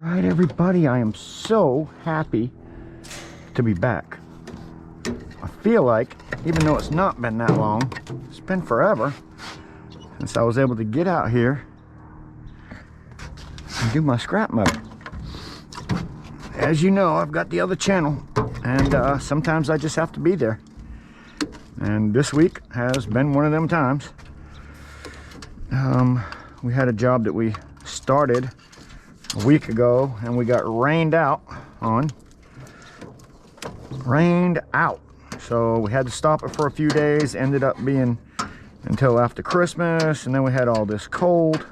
Right, everybody, I am so happy to be back. I feel like, even though it's not been that long, it's been forever since I was able to get out here and do my scrap metal. As you know, I've got the other channel, and sometimes I just have to be there. And this week has been one of them times. We had a job that we started a week ago and we got rained out on. Rained out. So we had to stop it for a few days. Ended up being until after Christmas, and then we had all this cold.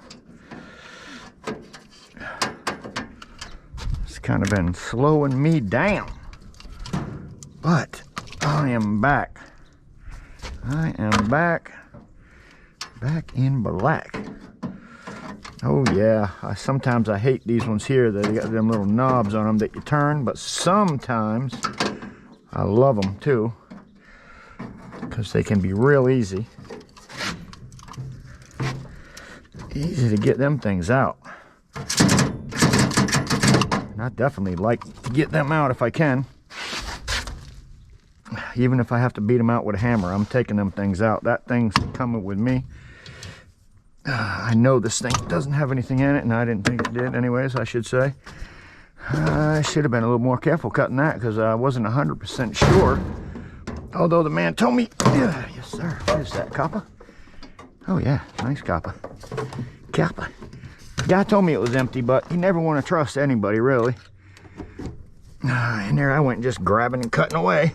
It's kind of been slowing me down. But I am back. I am back in black. Oh yeah, sometimes I hate these ones here that got them little knobs on them that you turn, but sometimes I love them too because they can be real easy to get them things out. And I definitely like to get them out if I can. Even if I have to beat them out with a hammer, I'm taking them things out. That thing's coming with me. I know this thing doesn't have anything in it, and I didn't think it did anyways, I should say. I should have been a little more careful cutting that because I wasn't 100% sure. Although the man told me, yes sir, what is that, copper? Oh yeah, nice copper. Copper. The guy told me it was empty, but you never want to trust anybody, really. And there I went just grabbing and cutting away.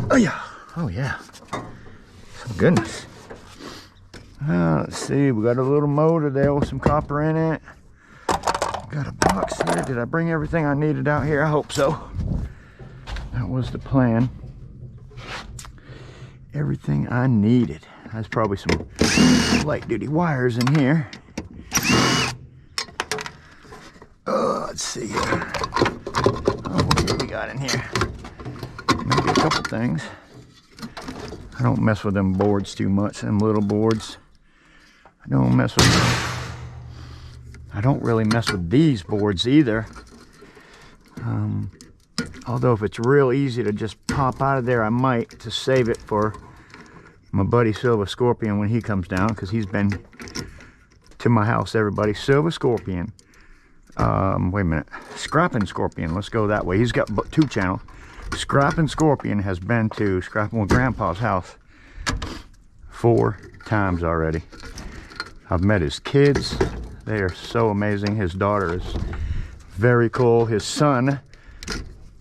Oh yeah, oh yeah. Some goodness. Let's see, we got a little motor there with some copper in it. Got a box here. Did I bring everything I needed out here? I hope so. That was the plan. Everything I needed. There's probably some light duty wires in here. Let's see here. Oh, what do we got in here? Maybe a couple things. I don't mess with them boards too much, them little boards. I don't mess with them. I don't really mess with these boards either. Although if it's real easy to just pop out of there, I might, to save it for my buddy Silver Scorpion when he comes down, because he's been to my house, everybody. Silver Scorpion. Wait a minute. Scrappin' Scorpion. Let's go that way. He's got two channels. Scrappin' Scorpion has been to Scrappin' with Grandpa's house 4 times already. I've met his kids. They are so amazing. His daughter is very cool. His son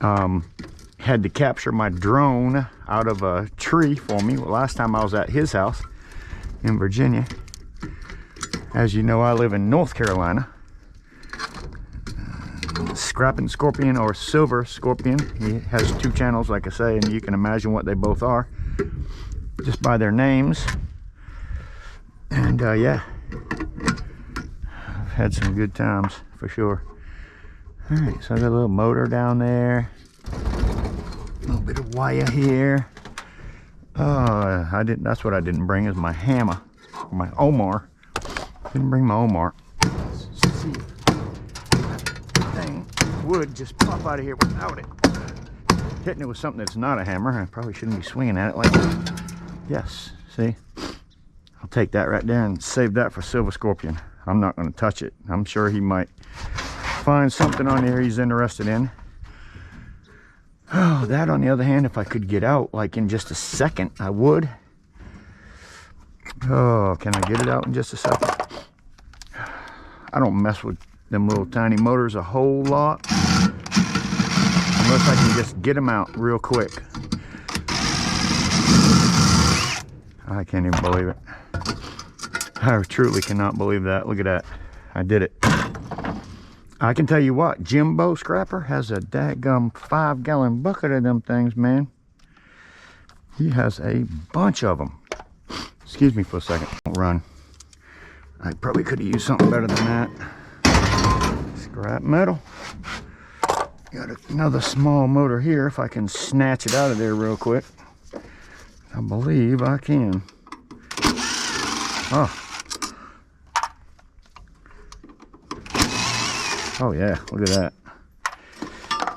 had to capture my drone out of a tree for me last time I was at his house in Virginia. As you know, I live in North Carolina. Scrappin' Scorpion or Silver Scorpion. He has 2 channels, like I say, and you can imagine what they both are just by their names. And yeah, I've had some good times for sure. All right, so I got a little motor down there, a little bit of wire here. That's what I didn't bring, is my hammer, my Omar. Didn't bring my Omar. Let's see if the thing would just pop out of here without it. Hitting it with something that's not a hammer. I probably shouldn't be swinging at it like that. Yes, see? I'll take that right there and save that for Silver Scorpion. I'm not going to touch it. I'm sure he might find something on there he's interested in. Oh, that on the other hand, if I could get out like in just a second, I would. Oh, can I get it out in just a second? I don't mess with them little tiny motors a whole lot, unless I can just get them out real quick. I can't even believe it. I truly cannot believe that. Look at that. I did it. I can tell you what, Jimbo Scrapper has a daggum 5-gallon bucket of them things, man. He has a bunch of them. Excuse me for a second. Don't run. I probably could have used something better than that. Scrap metal. Got another small motor here, if I can snatch it out of there real quick. I believe I can. Oh. Oh yeah, look at that.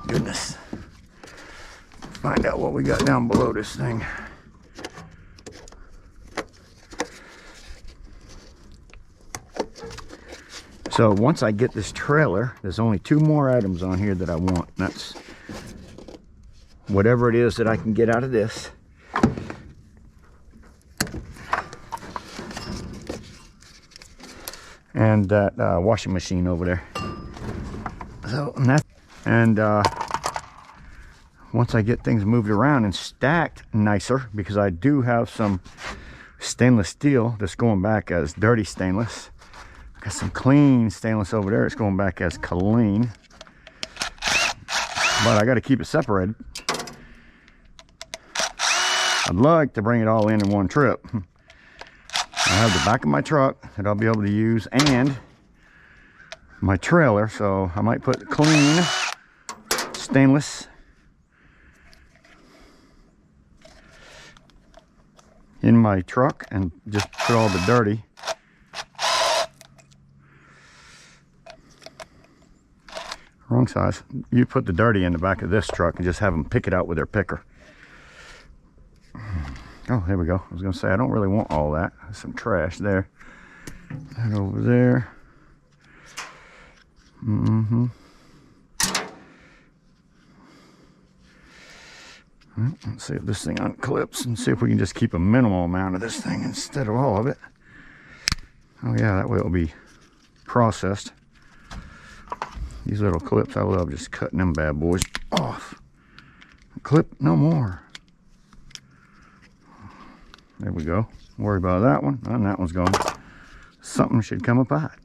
Goodness. Find out what we got down below this thing. So once I get this trailer, there's only 2 more items on here that I want. That's whatever it is that I can get out of this. And that washing machine over there. So, and once I get things moved around and stacked nicer, because I do have some stainless steel that's going back as dirty stainless. Got some clean stainless over there. It's going back as clean. But I got to keep it separated. I'd like to bring it all in one trip. I have the back of my truck that I'll be able to use and my trailer. So I might put clean stainless in my truck and just put all the dirty. Wrong size. You put the dirty in the back of this truck and just have them pick it out with their picker. Oh, there we go. I was going to say, I don't really want all that. There's some trash there. That over there. Well, let's see if this thing unclips and see if we can just keep a minimal amount of this thing instead of all of it. Oh yeah, that way it'll be processed. These little clips, I love just cutting them bad boys off. Clip no more. There we go. Don't worry about that one. And that one's gone. Something should come apart.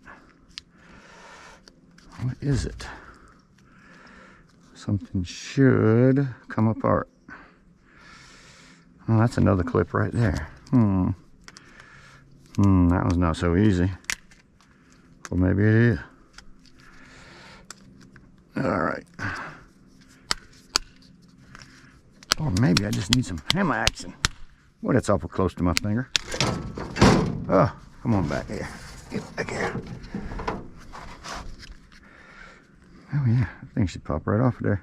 What is it? Something should come apart. Oh, that's another clip right there. That one's not so easy. Well, maybe it is. All right. Or maybe I just need some hammer action. Well, that's awful close to my finger. Oh, come on back here. Get back here. Oh yeah, that thing should pop right off of there.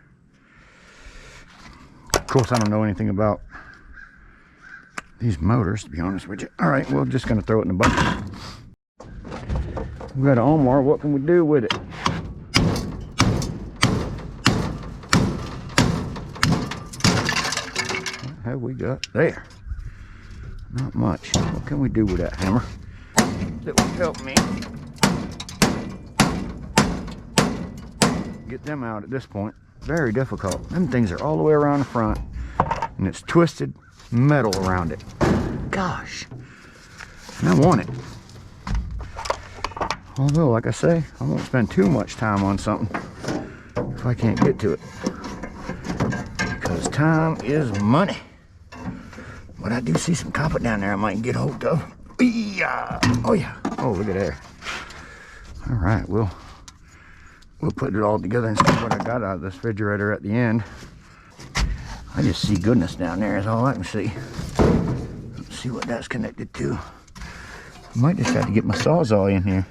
Of course, I don't know anything about these motors, to be honest with you. All right, we're just gonna throw it in the bucket. We got an Omar, what can we do with it? What have we got there? Not much. What can we do with that hammer that will help me get them out at this point? Very difficult. Them things are all the way around the front and it's twisted metal around it. Gosh, and I want it. Although, like I say, I won't spend too much time on something if I can't get to it, because time is money. But I do see some copper down there I might get hold of. Yeah. Oh yeah. Oh, look at there. All right, we'll put it all together and see what I got out of this refrigerator at the end. I just see goodness down there is all I can see. Let's see what that's connected to. I might just have to get my Sawzall in here.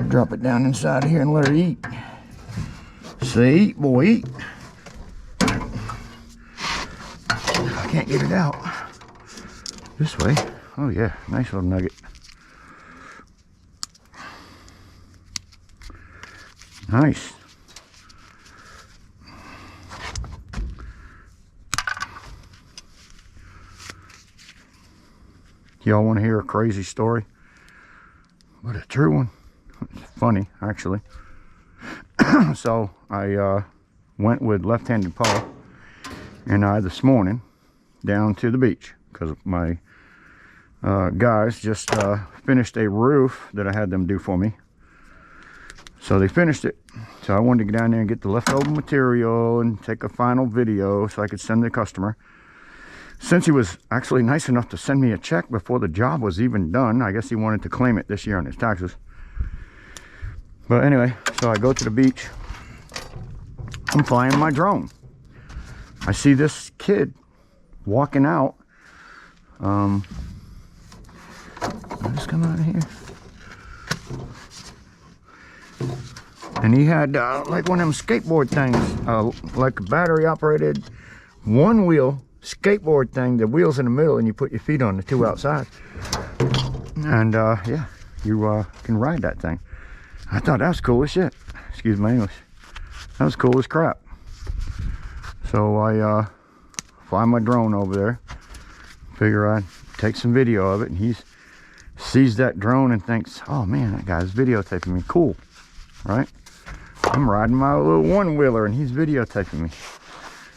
Drop it down inside here and let her eat. Say, eat, boy, eat. I can't get it out. This way. Oh yeah, nice little nugget. Nice. Y'all want to hear a crazy story? But a true one. It's funny, actually. So I went with left-handed Paul and I this morning down to the beach because my guys just finished a roof that I had them do for me. So they finished it. So I wanted to get down there and get the leftover material and take a final video so I could send the customer. Since he was actually nice enough to send me a check before the job was even done, I guess he wanted to claim it this year on his taxes. But anyway, so I go to the beach. I'm flying my drone. I see this kid walking out. I'll just come out of here. And he had like one of them skateboard things, like a battery operated one wheel skateboard thing. The wheels in the middle and you put your feet on, the two outside. And yeah, you can ride that thing. I thought that was cool as shit. Excuse my English. That was cool as crap. So I fly my drone over there. Figure I'd take some video of it, and he sees that drone and thinks, oh man, that guy's videotaping me. Cool, right? I'm riding my little one-wheeler and he's videotaping me.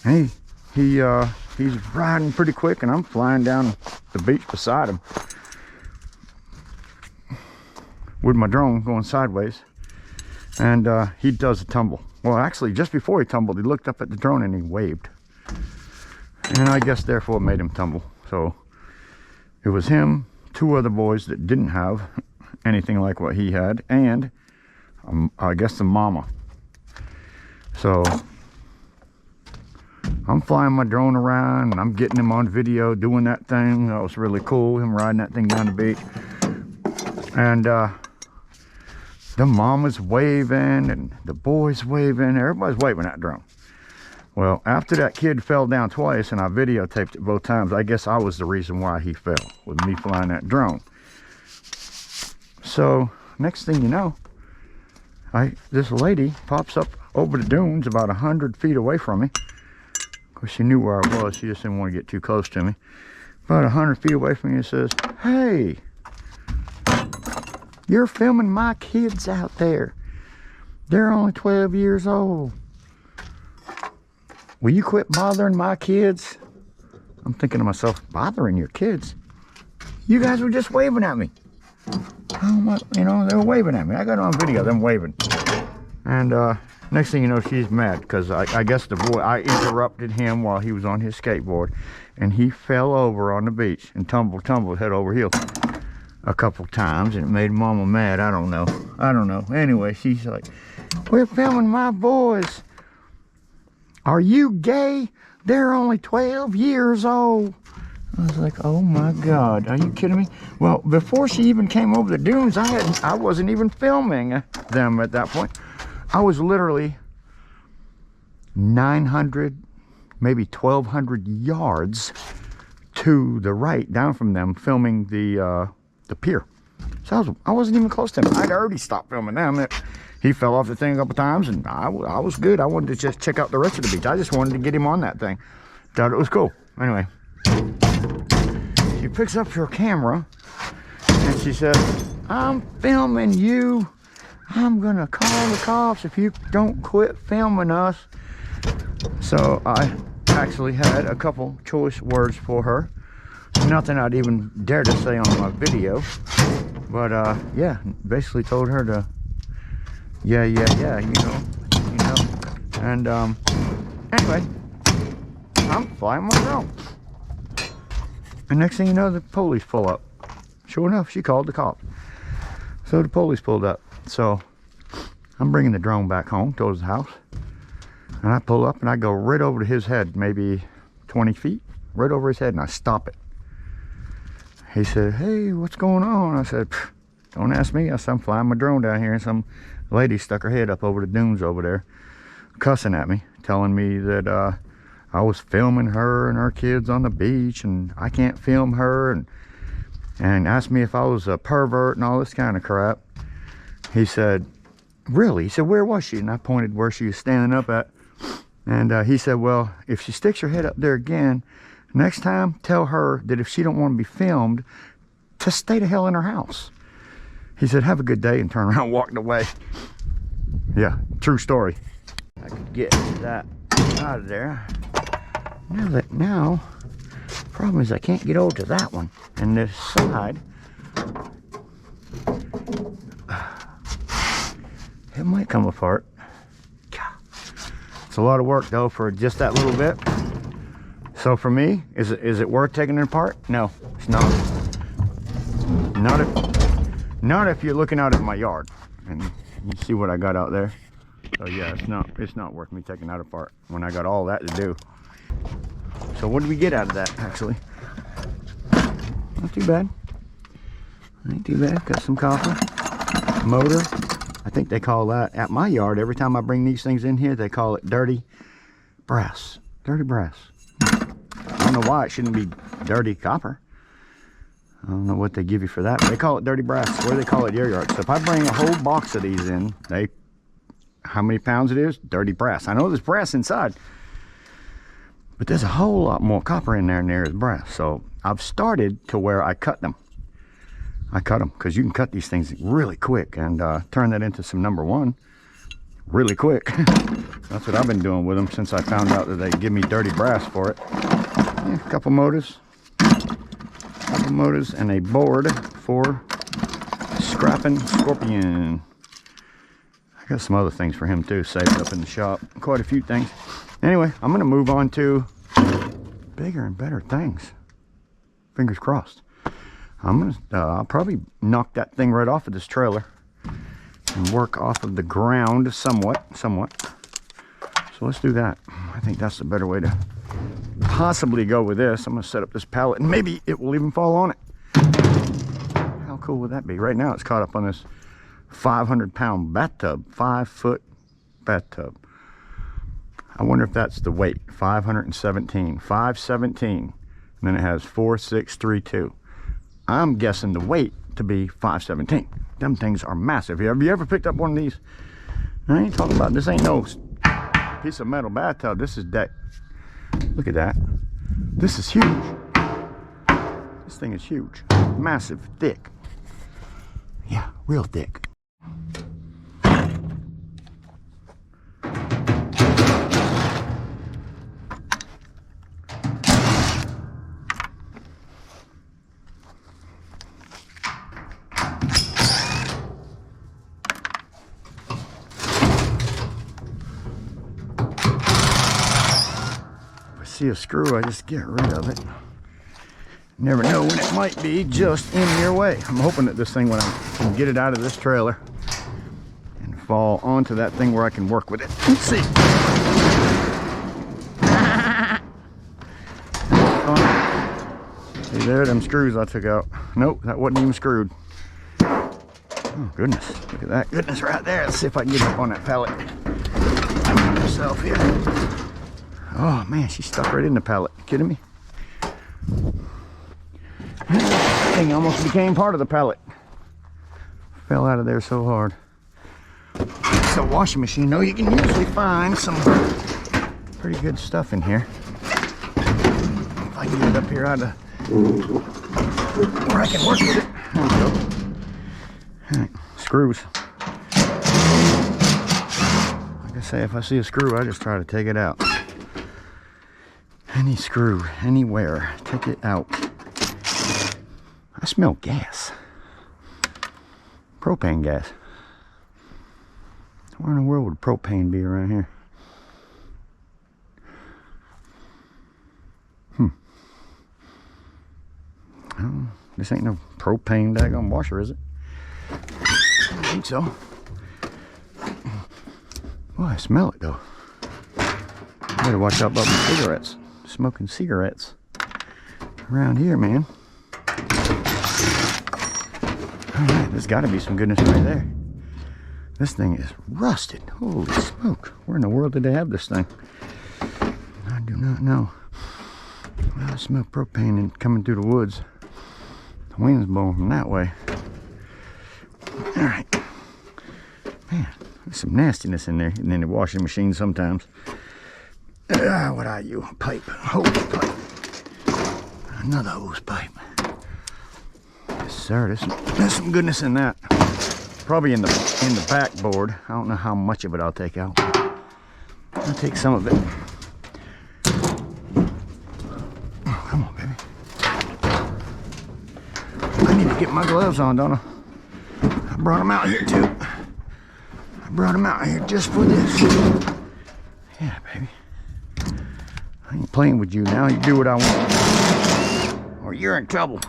And he's riding pretty quick and I'm flying down the beach beside him with my drone going sideways. And he does a tumble. Well, actually, just before he tumbled, he looked up at the drone and he waved. And I guess therefore it made him tumble. So it was him, two other boys that didn't have anything like what he had, and I guess the mama. So I'm flying my drone around and I'm getting him on video doing that thing. That was really cool, him riding that thing down the beach. And the mama's waving and the boys waving, everybody's waving that drone. Well, after that kid fell down twice and I videotaped it both times, I guess I was the reason why he fell, with me flying that drone. So next thing you know, this lady pops up over the dunes about 100 feet away from me. Of course, she knew where I was. She just didn't want to get too close to me. About 100 feet away from me and says, hey, you're filming my kids out there. They're only 12 years old. Will you quit bothering my kids? I'm thinking to myself, bothering your kids? You guys were just waving at me. Oh my, you know, they were waving at me. I got it on video, them waving. And next thing you know, she's mad because I guess the boy, I interrupted him while he was on his skateboard, and he fell over on the beach and tumbled head over heels a couple times, and it made Mama mad. I don't know. Anyway, she's like, we're filming my boys. Are you gay? They're only 12 years old. I was like, oh my God, are you kidding me? Well, before she even came over the dunes, I wasn't even filming them at that point. I was literally 900, maybe 1,200 yards to the right, down from them, filming the pier. So I wasn't even close to them. I'd already stopped filming them. He fell off the thing a couple times, and I was good. I wanted to just check out the rest of the beach. I just wanted to get him on that thing. Thought it was cool. Anyway, she picks up her camera, and she says, I'm filming you. I'm going to call the cops if you don't quit filming us. So I actually had a couple choice words for her. Nothing I'd even dare to say on my video. But yeah, basically told her to yeah, you know. And anyway, I'm flying my drone. And next thing you know, the police pull up. Sure enough, she called the cops. So the police pulled up. So I'm bringing the drone back home towards the house. And I pull up and I go right over to his head, maybe 20 feet, right over his head, and I stop it. He said, hey, what's going on? I said, don't ask me. I said, I'm flying my drone down here, and some lady stuck her head up over the dunes over there, cussing at me, telling me that I was filming her and her kids on the beach, and I can't film her, and asked me if I was a pervert and all this kind of crap. He said, really? He said, where was she? And I pointed where she was standing up at. And he said, well, if she sticks her head up there again, next time tell her that if she don't want to be filmed, to stay the hell in her house. He said, have a good day, and turned around and walked away. Yeah, true story. I could get that out of there. Now, problem is I can't get over to that one. And this side, it might come apart. It's a lot of work though for just that little bit. So for me, is it worth taking it apart? No, it's not. Not if you're looking out at my yard and you see what I got out there. So yeah, it's not worth me taking that apart when I got all that to do. So what did we get out of that actually? Not too bad. Ain't too bad. Got some copper, motor, I think they call that, at my yard, every time I bring these things in here, they call it dirty brass. Dirty brass. I don't know why it shouldn't be dirty copper. I don't know what they give you for that, but they call it dirty brass. What do they call it at your yard? So if I bring a whole box of these in, how many pounds it is? Dirty brass. I know there's brass inside, but there's a whole lot more copper in there than there is brass. So I've started to where I cut them. I cut them because you can cut these things really quick and turn that into some number one really quick. That's what I've been doing with them since I found out that they give me dirty brass for it. Yeah, a couple motors and a board for scrapping Scorpion. I got some other things for him too saved up in the shop, quite a few things. Anyway, I'm gonna move on to bigger and better things, fingers crossed. I'll probably knock that thing right off of this trailer and work off of the ground somewhat. So let's do that. I think that's the better way to possibly go with this. I'm gonna set up this pallet and maybe it will even fall on it. How cool would that be? Right now it's caught up on this 500-pound bathtub, 5-foot bathtub. I wonder if that's the weight. 517, 517, and then it has 4632. I'm guessing the weight to be 517. Them things are massive. Have you ever picked up one of these? I ain't talking about, this ain't no piece of metal bathtub. This is deck. Look at that. This is huge. This thing is huge. Massive, thick. Yeah, real thick. See a screw, I just get rid of it. Never know when it might be just in your way. I'm hoping that this thing, when I can get it out of this trailer and fall onto that thing where I can work with it. Let's see. See there, them screws I took out. Nope, that wasn't even screwed. Oh goodness, look at that goodness right there. Let's see if I can get up on that pallet myself here. Oh man, she's stuck right in the pallet. You kidding me? That thing almost became part of the pallet. Fell out of there so hard. It's a washing machine though. You can usually find some pretty good stuff in here. If I can get it up here out of where I can work with it. There we go. All right, screws. Like I say, if I see a screw, I just try to take it out. Any screw, anywhere, take it out. I smell gas. Propane gas. Where in the world would propane be around here? Oh, this ain't no propane daggone washer, is it? I don't think so. Boy, I smell it though. I better watch out about my cigarettes. Smoking cigarettes around here, man. Alright, there's got to be some goodness right there. This thing is rusted. Holy smoke. Where in the world did they have this thing? I do not know. Well, I smell propane and coming through the woods. The wind's blowing from that way. Alright. Man, there's some nastiness in there. And in the washing machine sometimes. What are you? A pipe. Hose pipe. Another hose pipe. Yes, sir. There's some goodness in that. Probably in the backboard. I don't know how much of it I'll take out. I'll take some of it. Oh, come on, baby. I need to get my gloves on, don't I? I brought them out here too. I brought them out here just for this. Yeah, baby. I ain't playing with you now. You do what I want, or you're in trouble.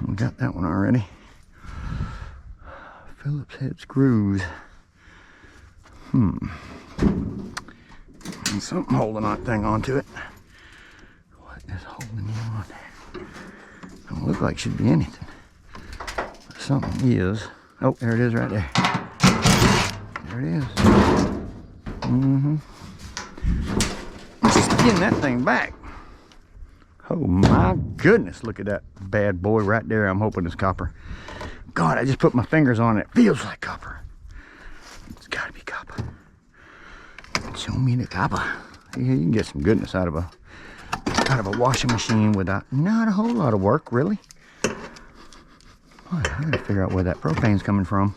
We got that one already. Phillips head screws. And something holding that thing onto it. What is holding you on there? Don't look like it should be anything. something is. Oh, there it is right there. There it is. Just getting that thing back. Oh my goodness, look at that bad boy right there. I'm hoping it's copper. God, I just put my fingers on it. It feels like copper. It's gotta be copper. Show me the copper. Yeah, you can get some goodness out of a washing machine without not a whole lot of work, really. I gotta figure out where that propane's coming from.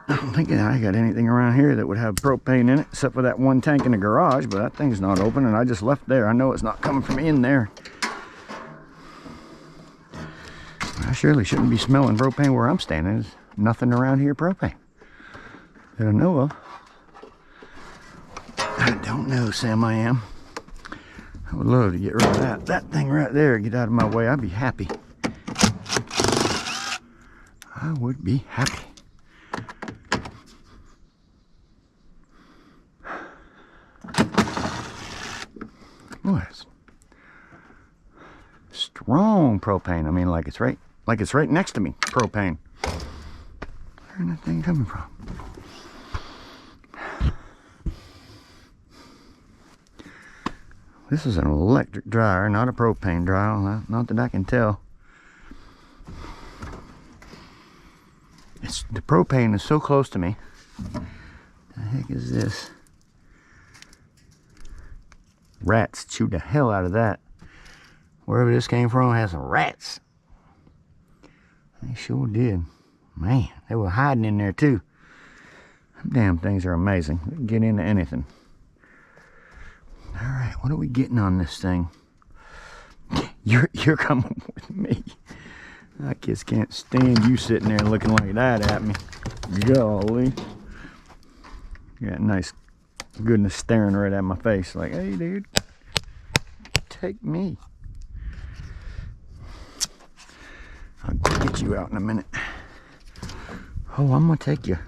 I don't think I got anything around here that would have propane in it, except for that one tank in the garage, but that thing's not open, and I just left there. I know it's not coming from in there. I surely shouldn't be smelling propane where I'm standing. There's nothing around here propane that I know of. I don't know, Sam, I am. I would love to get rid of that. That thing right there, get out of my way. I'd be happy. I would be happy. Oh, it's strong propane. I mean, like it's right next to me. Propane. Where's that thing coming from? This is an electric dryer, not a propane dryer. Not that I can tell. The propane is so close to me. The heck is this? Rats chewed the hell out of that. Wherever this came from has some rats. They sure did. Man, they were hiding in there too. Them damn things are amazing. They can get into anything. Alright, what are we getting on this thing? You're coming with me. I just can't stand you sitting there looking like that at me. Golly. You got nice goodness staring right at my face like, hey dude, take me. I'll get you out in a minute. Oh, I'm gonna take you.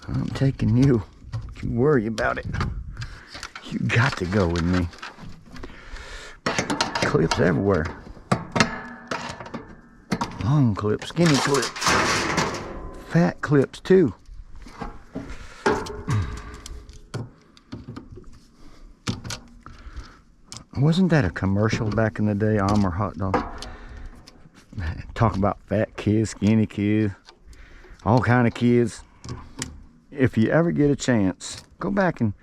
I'm taking you. Don't you worry about it. You got to go with me. Clips everywhere. Long clips, skinny clips, fat clips too. Wasn't that a commercial back in the day, Armour hot dog? Talk about fat kids, skinny kids, all kind of kids. If you ever get a chance, go back and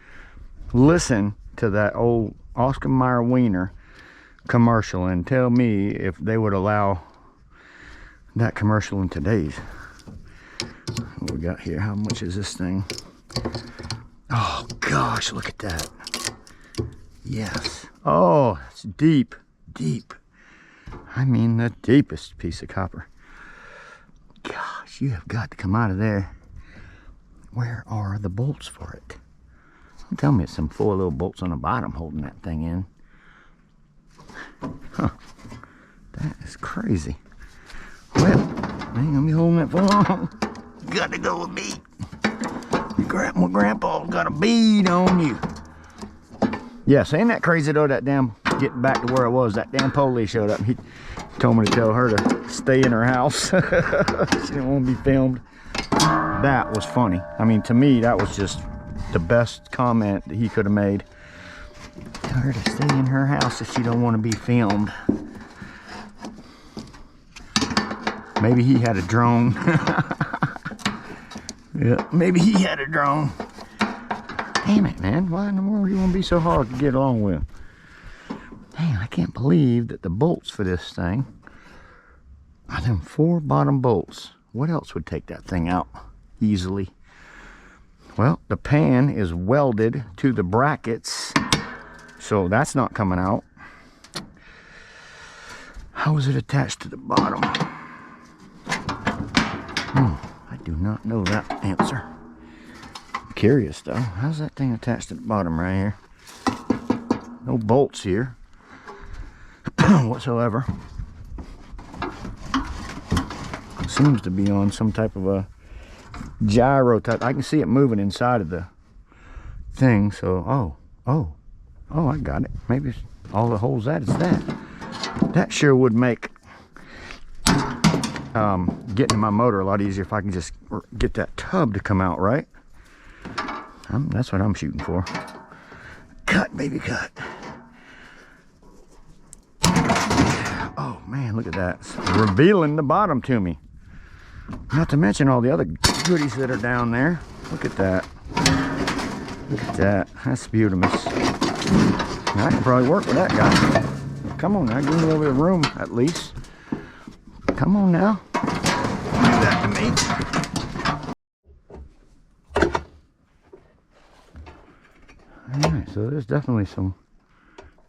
listen to that old Oscar Mayer Wiener commercial and tell me if they would allow that commercial in today's. What we got here? How much is this thing? Oh gosh, look at that. Yes. Oh, it's deep, deep. I mean the deepest piece of copper. Gosh, you have got to come out of there. Where are the bolts for it? Don't tell me it's some 4 little bolts on the bottom holding that thing in. Huh. That is crazy. Well, I ain't gonna be holding it for long. You got to go with me. My grandpa's got a bead on you. Yes, ain't that crazy though, that damn getting back to where it was, that damn police showed up. He told me to tell her to stay in her house. She didn't want to be filmed. That was funny. I mean, to me, that was just the best comment that he could have made. Tell her to stay in her house if she don't want to be filmed. Maybe he had a drone. Yeah, maybe he had a drone. Damn it, man. Why in the world do you want to be so hard to get along with? Dang, I can't believe that the bolts for this thing are them 4 bottom bolts. What else would take that thing out easily? Well, the pan is welded to the brackets, so that's not coming out. How is it attached to the bottom? I do not know that answer. I'm curious though. How's that thing attached to the bottom right here? No bolts here whatsoever. It seems to be on some type of a gyro type. I can see it moving inside of the thing. So, oh, I got it. Maybe all the holes that is that. That sure would make getting my motor a lot easier if I can just get that tub to come out right. That's what I'm shooting for. Cut, baby, cut. Oh man, look at that. It's revealing the bottom to me. Not to mention all the other goodies that are down there. Look at that. Look at that. That's beautiful. I can probably work with that guy. Come on now, give me a little bit of room at least. Come on now. Do that to me. Alright, so there's definitely some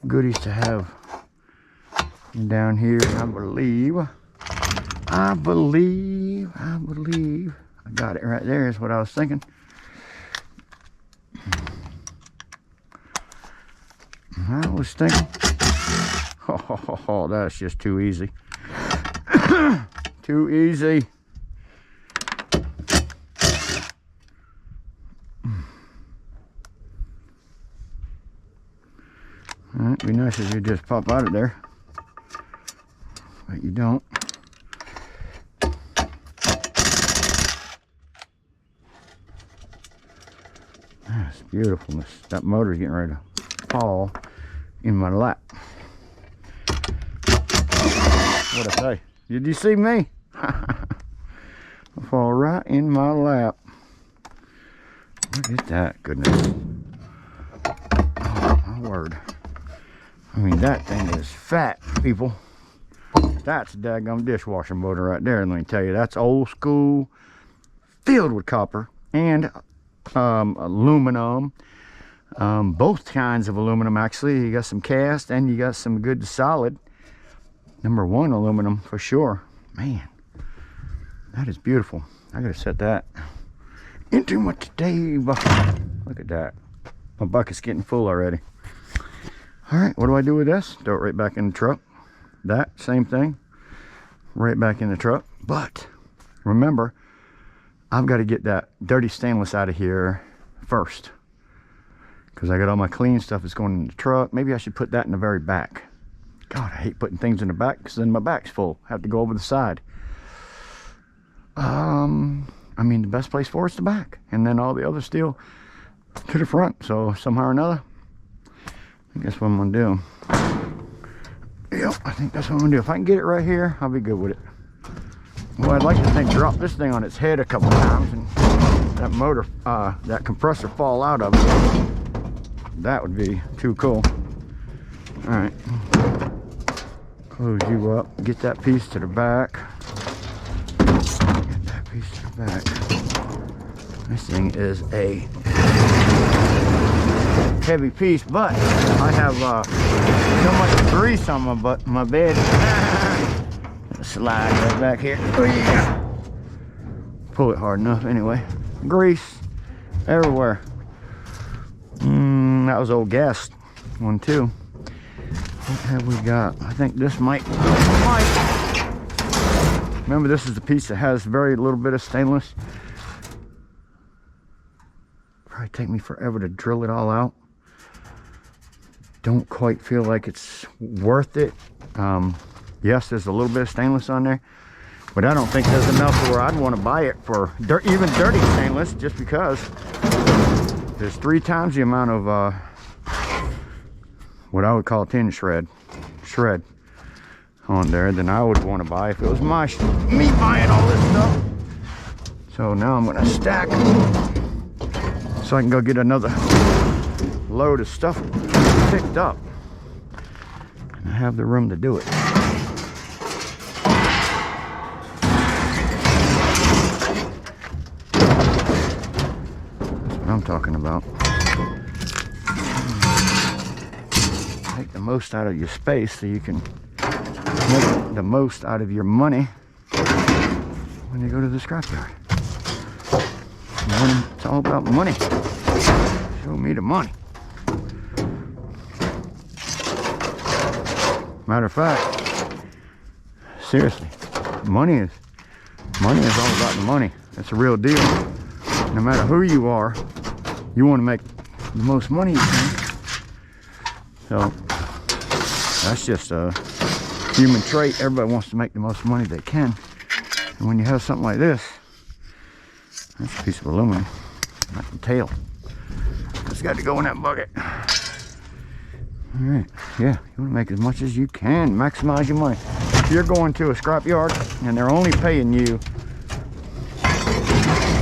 goodies to have down here, I believe. I got it right there is what I was thinking. I was thinking, oh, that's just too easy. Too easy. All right, it'd be nice if you just pop out of there, but you don't. That's beautiful. That motor's getting ready to fall in my lap. What'd I say? Did you see me? Fall right in my lap. Look at that, goodness. Oh, my word. I mean, that thing is fat, people. That's a daggum dishwasher motor right there. And let me tell you, that's old school, filled with copper and aluminum. Both kinds of aluminum, actually. You got some cast and you got some good solid. #1 aluminum for sure. Man, that is beautiful. I gotta set that into my today. Look at that. My bucket's getting full already. All right, what do I do with this? Throw it right back in the truck. That same thing, right back in the truck. But remember, I've got to get that dirty stainless out of here first, because I got all my clean stuff that's going in the truck. Maybe I should put that in the very back. God, I hate putting things in the back because then my back's full. I have to go over the side. I mean, the best place for it's the back, and then all the other steel to the front. So somehow or another, I guess what I'm gonna do. Yep, I think that's what I'm gonna do. If I can get it right here, I'll be good with it. Well, I'd like to drop this thing on its head a couple times and that motor, that compressor fall out of it. That would be too cool. All right, close you up, get that piece to the back. Get that piece to the back. This thing is a heavy piece, but I have so much grease on my bed. Slide right back here. Pull it hard enough anyway. Grease everywhere. That was old gas one too. What have we got? I think this might. Remember, this is the piece that has very little bit of stainless. Probably take me forever to drill it all out. Don't quite feel like it's worth it. Yes, there's a little bit of stainless on there, but I don't think there's enough where I'd want to buy it for even dirty stainless, just because there's 3 times the amount of what I would call tin shred on there than I would want to buy if it was me buying all this stuff. So now I'm going to stack so I can go get another load of stuff picked up, and I have the room to do it. That's what I'm talking about. Take the most out of your space so you can make the most out of your money when you go to the scrapyard. It's all about money. Show me the money. Matter of fact, seriously, money is all about the money. It's a real deal. No matter who you are, you want to make the most money you can. So that's just human trait. Everybody wants to make the most money they can. And when you have something like this, that's a piece of aluminum, like the tail. It's got to go in that bucket. All right, yeah, you want to make as much as you can, maximize your money. If you're going to a scrap yard and they're only paying you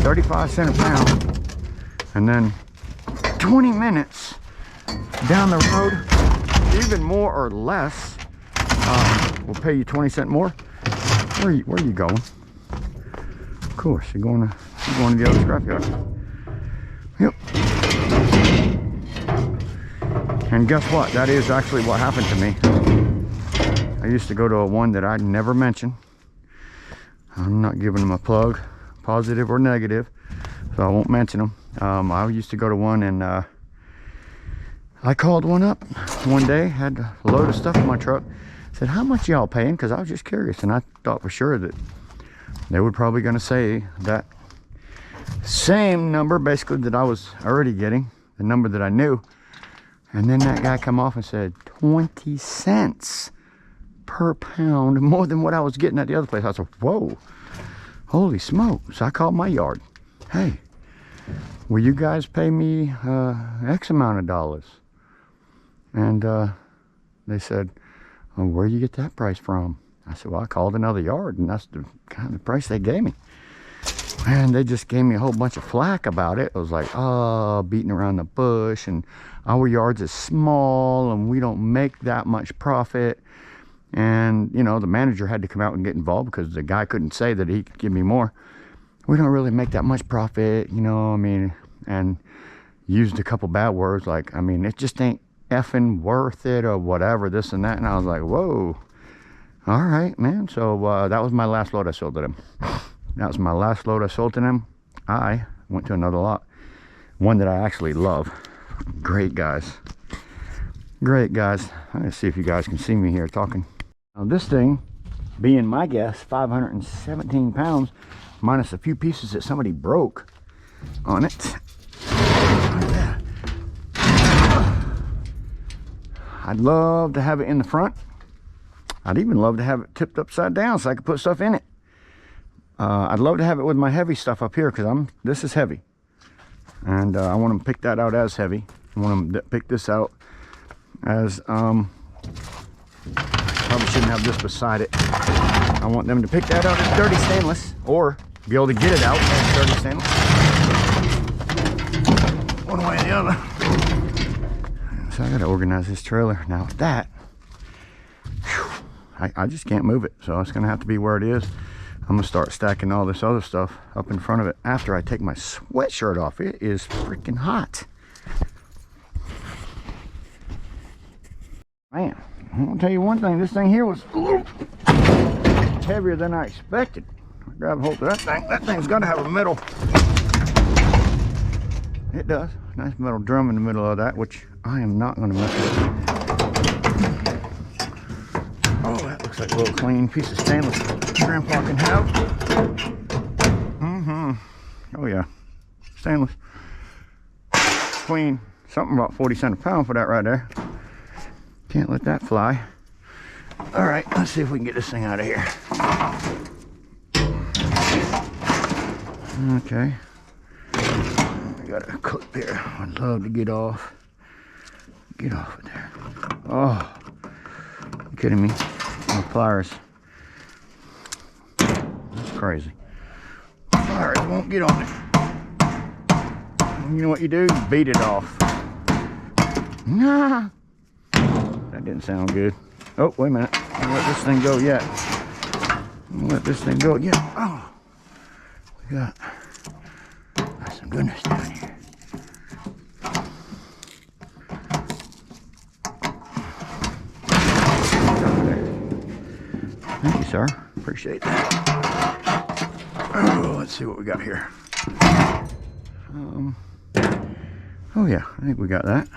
35 cents a pound, and then 20 minutes down the road, even more or less, will pay you 20 cents more. Where are you going? Of course, you're going to the other scrap yard. Yep. And guess what? That is actually what happened to me. I used to go to a one that I'd never mention. I'm not giving them a plug, positive or negative, so I won't mention them. I used to go to one, and I called one up one day, had a load of stuff in my truck. Said, how much y'all paying? Because I was just curious, and I thought for sure that they were probably going to say that same number basically that I was already getting, the number that I knew. And then that guy come off and said 20 cents per pound more than what I was getting at the other place. I said, whoa, holy smoke. So I called my yard. Hey, will you guys pay me X amount of dollars? And they said, oh, where do you get that price from? I said, well, I called another yard, and that's the kind of price they gave me. And they just gave me a whole bunch of flack about it. It was like, oh, beating around the bush, and our yards is small, and we don't make that much profit. And, you know, the manager had to come out and get involved because the guy couldn't say that he could give me more. We don't really make that much profit, you know, I mean, and used a couple bad words like, I mean, it just ain't effing worth it or whatever, this and that. And I was like, whoa, all right, man. So that was my last load I sold to them. That was my last load I sold to them. I went to another lot, one that I actually love. Great guys, great guys. I'm gonna see if you guys can see me here talking. Now this thing, being my guess, 517 pounds, minus a few pieces that somebody broke on it. Look at that. I'd love to have it in the front. I'd even love to have it tipped upside down so I could put stuff in it. I'd love to have it with my heavy stuff up here, because this is heavy, and I want them to pick that out as heavy. I want them to pick this out as probably shouldn't have this beside it. I want them to pick that out as dirty stainless, or be able to get it out as dirty stainless, one way or the other. So I gotta organize this trailer now. With that, I just can't move it, so it's gonna have to be where it is. I'm gonna start stacking all this other stuff up in front of it after I take my sweatshirt off. It is freaking hot. Man, I'm gonna tell you one thing, this thing here was a little heavier than I expected. I grab a hold of that thing. That thing's gotta have a metal. It does. Nice metal drum in the middle of that, which I am not gonna mess with. Oh, that looks like a little clean piece of stainless Grandpa can have. Oh yeah, stainless, clean. Something about 40 cents a pound for that right there. Can't let that fly. All right, let's see if we can get this thing out of here. Okay, I got a clip here. I'd love to get off. Get off of there. Oh, you kidding me? My pliers. That's crazy. Pliers won't get on it. You know what you do? You beat it off. Nah. That didn't sound good. Oh, wait a minute. Don't let this thing go yet. Don't let this thing go yet. Oh, we got some goodness down here. Thank you, sir. Appreciate that. Oh, let's see what we got here. Oh yeah, I think we got that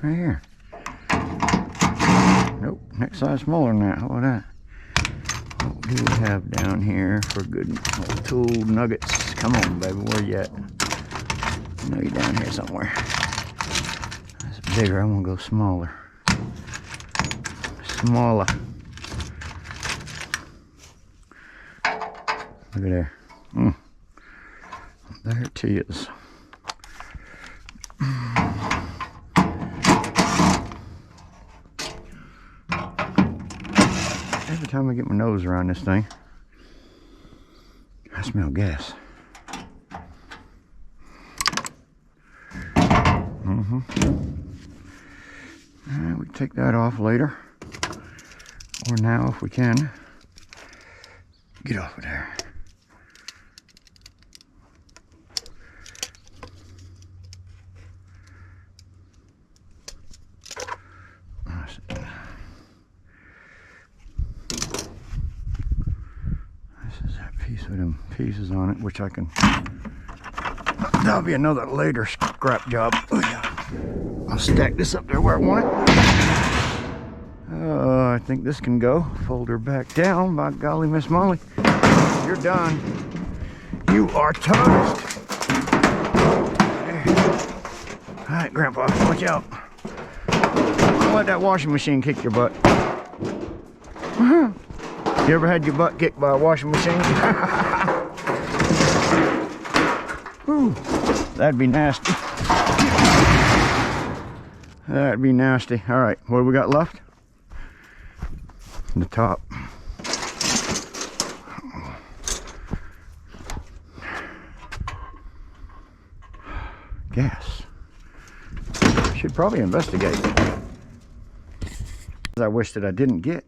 right here. Nope, next size smaller than that. How about that? What do we have down here for good old tool nuggets? Come on, baby, where you at? I know you're down here somewhere. That's bigger. I'm gonna go smaller. Smaller. Look at there. There it is. Every time I get my nose around this thing, I smell gas. We can take that off later, or now if we can. Get off of there. This is that piece with them pieces on it, which I can. That'll be another later scrap job. Oh, yeah. I'll stack this up there where I want it. I think this can go. Fold her back down. By golly, Miss Molly, you're done. You are toast. All right, Grandpa, watch out. Don't let that washing machine kick your butt. You ever had your butt kicked by a washing machine? Whew, that'd be nasty. That'd be nasty. All right, what do we got left? The top. Gas. Should probably investigate. I wish that I didn't get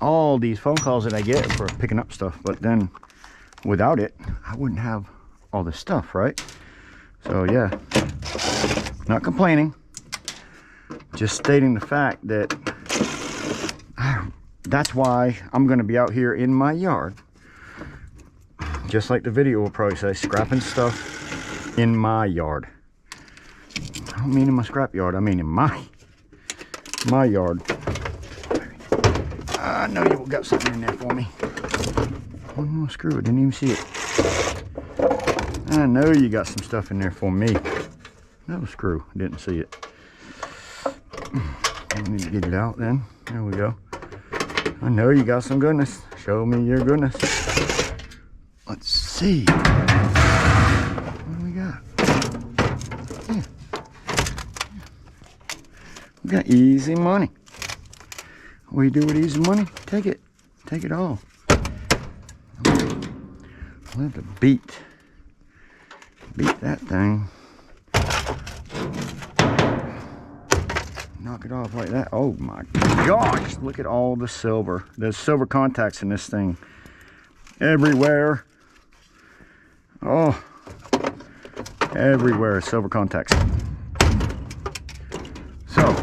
all these phone calls that I get for picking up stuff, but then without it, I wouldn't have all this stuff, right? So yeah, not complaining, just stating the fact that that's why I'm going to be out here in my yard, just like the video will probably say, scrapping stuff in my yard. I don't mean in my scrap yard, I mean in my yard. I know you got something in there for me. One more screw, I didn't even see it. I know you got some stuff in there for me. No screw, didn't see it. I need to get it out then. There we go. I know you got some goodness. Show me your goodness. Let's see. What do we got? Yeah. We got easy money. What do you do with easy money? Take it. Take it all. We'll have to beat that thing. Knock it off like that. Oh my gosh, look at all the silver. There's silver contacts in this thing everywhere. Oh, everywhere silver contacts. So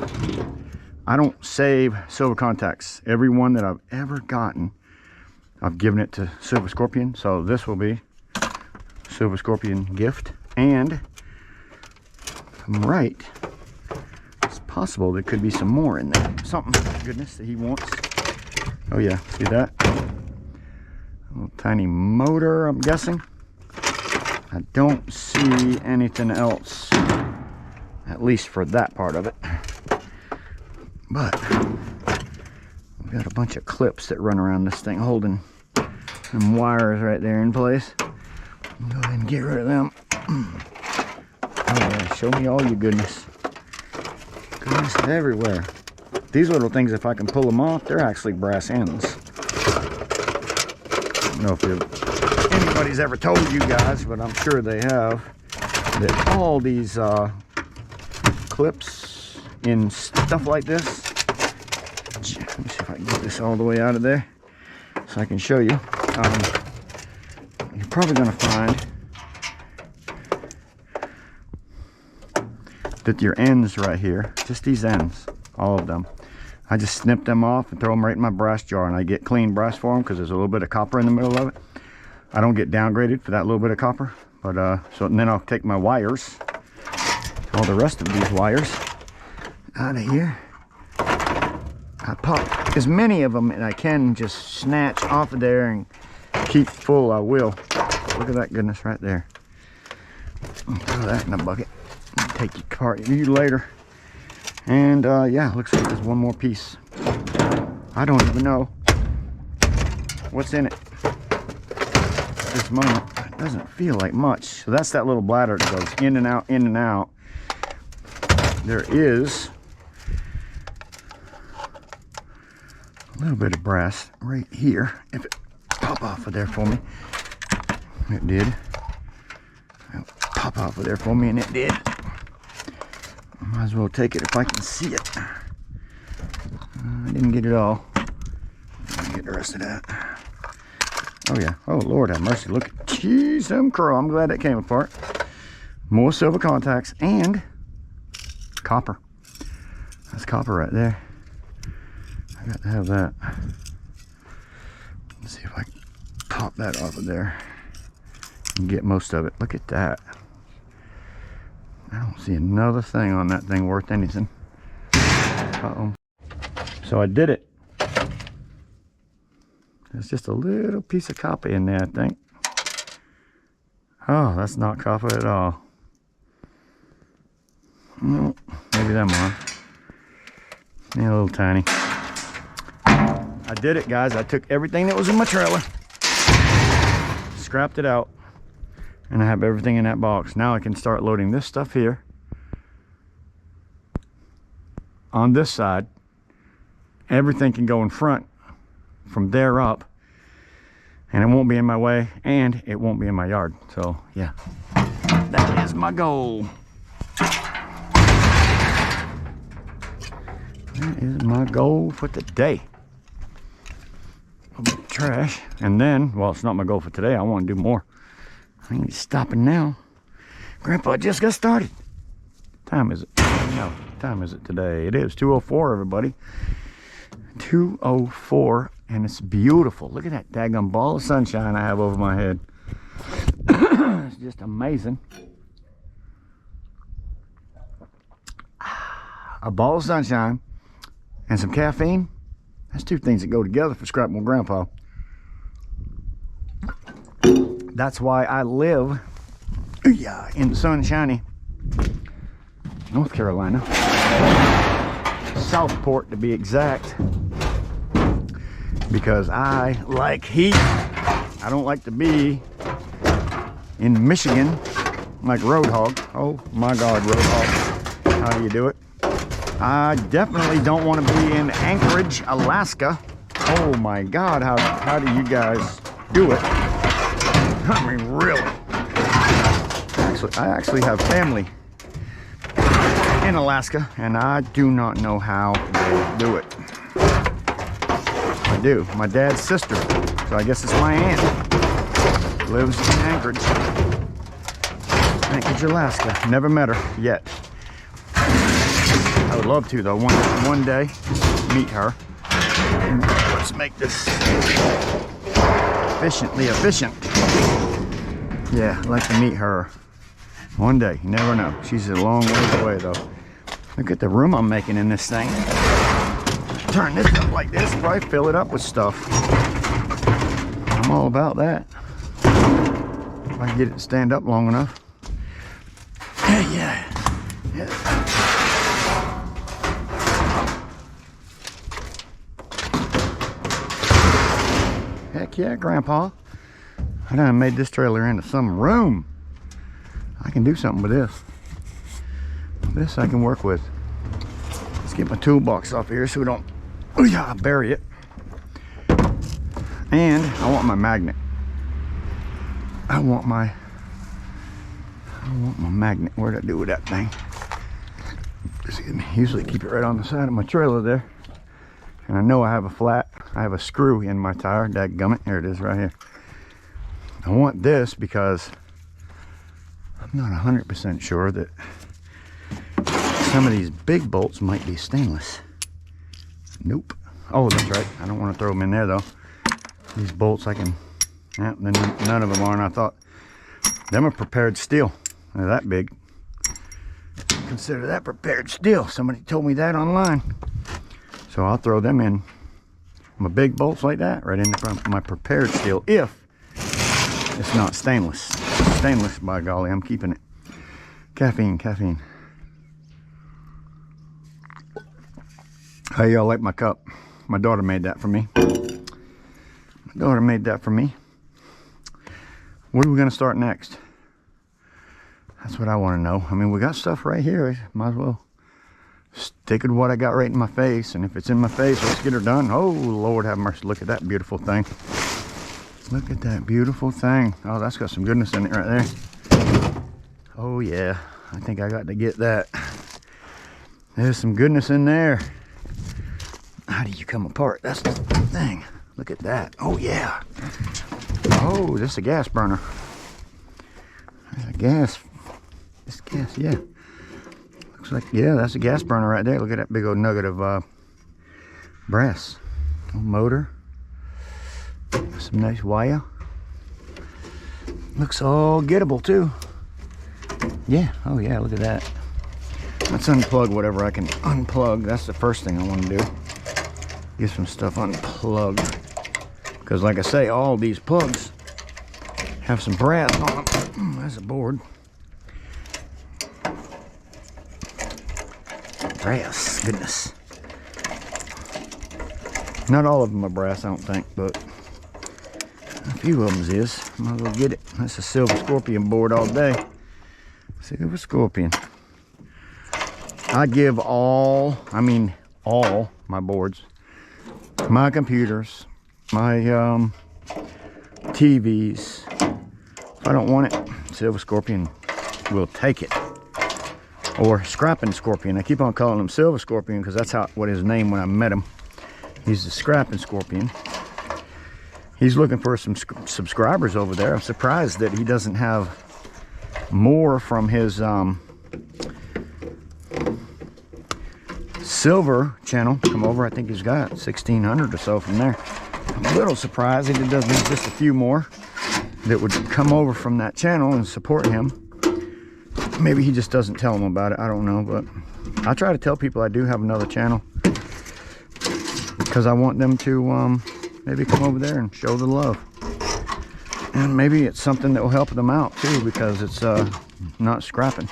I don't save silver contacts. Every one that I've ever gotten, I've given it to Silver Scorpion. So this will be Silver Scorpion gift. And if I'm right, it's possible there could be some more in there. Something, goodness, that he wants. Oh yeah, see that? A little tiny motor, I'm guessing. I don't see anything else, at least for that part of it. But we've got a bunch of clips that run around this thing, holding some wires right there in place. Go ahead and get rid of them. Oh yeah, show me all your goodness. Goodness everywhere. These little things, if I can pull them off, they're actually brass ends. I don't know if anybody's ever told you guys, but I'm sure they have, that all these clips in stuff like this. Let me see if I can get this all the way out of there so I can show you. You're probably going to find that your ends right here, just these ends, all of them, I just snip them off and throw them right in my brass jar, and I get clean brass for them because there's a little bit of copper in the middle of it. I don't get downgraded for that little bit of copper, but so and then I'll take my wires, all the rest of these wires out of here. I pop as many of them as I can, just snatch off of there and keep full. I will. Look at that goodness right there. Throw that in a bucket. Take your cart you later. And yeah, looks like there's one more piece. I don't even know what's in it at this moment. It doesn't feel like much. So that's that little bladder that goes in and out, in and out. There is a little bit of brass right here. If it pop off of there for me. It did. It'll pop off of there for me, and it did. I might as well take it if I can see it. I didn't get it all. Let me get the rest of that. Oh yeah. Oh Lord have mercy. Look. Jeez, them curl. I'm glad that came apart. More silver contacts and copper. That's copper right there. I got to have that. Let's see if I can pop that off of there and get most of it. Look at that. I don't see another thing on that thing worth anything. Uh-oh. So I did it. There's just a little piece of copper in there, I think. Oh, that's not copper at all. No, maybe that one. Yeah, a little tiny. I did it, guys. I took everything that was in my trailer, scrapped it out, and I have everything in that box. Now I can start loading this stuff here on this side. Everything can go in front from there up, and it won't be in my way, and it won't be in my yard. So yeah, that is my goal. That is my goal for today. Trash. And then, well, it's not my goal for today. I want to do more. I ain't stopping now. Grandpa just got started. Time is it? No, time is it today? It is 2:04, everybody. 2:04, and it's beautiful. Look at that daggone ball of sunshine I have over my head. It's just amazing. A ball of sunshine and some caffeine. That's two things that go together for Scrapable Grandpa. That's why I live in the sunshiny North Carolina. Southport, to be exact. Because I like heat. I don't like to be in Michigan like Roadhog. Oh my God, Roadhog. How do you do it? I definitely don't want to be in Anchorage, Alaska. Oh my God, how do you guys do it? I mean, really. I actually have family in Alaska, and I do not know how they do it. I do. My dad's sister, so I guess it's my aunt, lives in Anchorage, Alaska. Never met her yet. I would love to, though, one day meet her. And let's make this efficient. Yeah, I'd like to meet her one day. You never know. She's a long ways away, though. Look at the room I'm making in this thing. Turn this up like this, probably fill it up with stuff. I'm all about that. If I can get it to stand up long enough. Yeah. Heck yeah, Grandpa. I done made this trailer into some room. I can do something with this. This I can work with. Let's get my toolbox off here so we don't bury it. And I want my magnet. I want my magnet. Where'd I do with that thing? Excuse me. Usually keep it right on the side of my trailer there. And I know I have a screw in my tire. Dadgummit. Here it is right here. I want this because I'm not 100% sure that some of these big bolts might be stainless. Nope. Oh, that's right. I don't want to throw them in there though. These bolts I can, yeah, none of them are, and I thought them are prepared steel. They're that big. Consider that prepared steel. Somebody told me that online. So I'll throw them in my big bolts like that right in my prepared steel if it's not stainless. Stainless, by golly, I'm keeping it. Caffeine. How y'all like my cup? My daughter made that for me. My daughter made that for me. Where are we gonna start next? That's what I want to know. I mean, we got stuff right here. Might as well stick it to what I got right in my face. And if it's in my face, let's get her done. Oh, Lord have mercy. Look at that beautiful thing. Look at that beautiful thing. Oh, that's got some goodness in it right there. Oh, yeah. I think I got to get that. There's some goodness in there. How do you come apart? That's the thing. Look at that. Oh, yeah. Oh, this is a gas burner. There's a gas. This gas, yeah. Looks like, yeah, that's a gas burner right there. Look at that big old nugget of brass. Motor. Some nice wire. Looks all gettable too. Yeah, oh yeah, look at that. Let's unplug whatever I can unplug. That's the first thing I want to do. Get some stuff unplugged. Because like I say, all these plugs have some brass on them. There's a board. Brass, goodness. Not all of them are brass, I don't think, but a few of them is. Might as well get it. That's a Silver Scorpion board all day. Silver Scorpion. I give all my boards, my computers, my TVs. If I don't want it, Silver Scorpion will take it. Or Scrapping Scorpion. I keep on calling him Silver Scorpion because that's what his name when I met him. He's the Scrapping Scorpion. He's looking for some subscribers over there. I'm surprised that he doesn't have more from his silver channel come over. I think he's got 1,600 or so from there. I'm a little surprised that he doesn't have just a few more that would come over from that channel and support him. Maybe he just doesn't tell them about it. I don't know, but I try to tell people I do have another channel because I want them to maybe come over there and show the love. And maybe it's something that will help them out too, because it's not scrapping.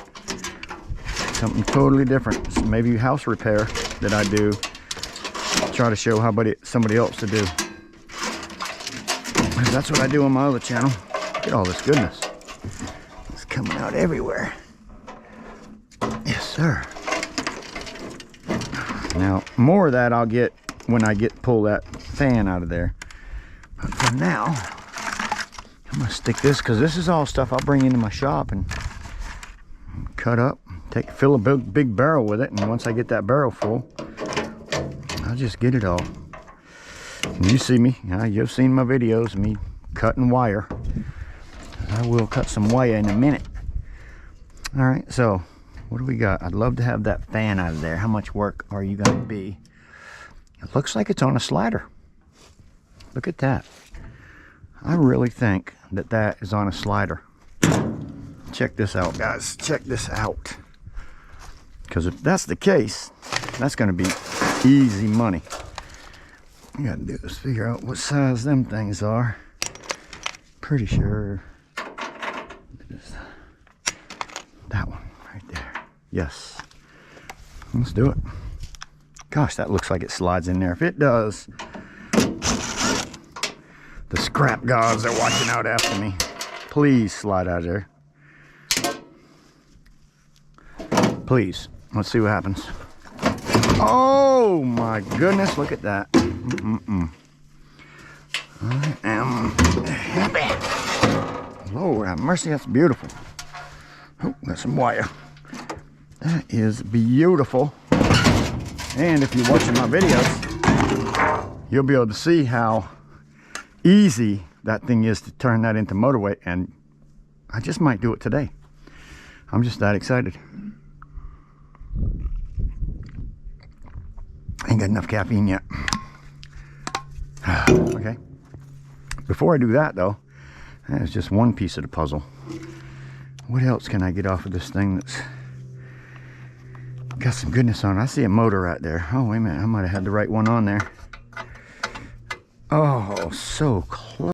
Something totally different. It's maybe house repair that I do. Try to show how somebody else to do. That's what I do on my other channel. Look at all this goodness. It's coming out everywhere. Yes, sir. Now, more of that I'll get when I pull that fan out of there. But for now, I'm gonna stick this, because this is all stuff I'll bring into my shop and cut up, fill a big barrel with it, and once I get that barrel full, I'll just get it all. And you see me, you've seen my videos of me cutting wire. I will cut some wire in a minute. All right, so what do we got? I'd love to have that fan out of there. How much work are you gonna be? It looks like it's on a slider. Look at that. I really think that is on a slider. Check this out, guys. Check this out. Because if that's the case, that's going to be easy money. All you got to do is figure out what size them things are. Pretty sure that one right there. Yes. Let's do it. Gosh, that looks like it slides in there. If it does, the scrap gods are watching out after me. Please slide out of there. Please. Let's see what happens. Oh my goodness, look at that. I am happy. Lord have mercy, that's beautiful. Oh, that's some wire. That is beautiful. And if you're watching my videos, you'll be able to see how easy that thing is to turn that into motorway, and I just might do it today. I'm just that excited. Ain't got enough caffeine yet. Okay. Before I do that though, that is just one piece of the puzzle. What else can I get off of this thing that's got some goodness on it? I see a motor right there. Oh, wait a minute. I might have had the right one on there. Oh, so close.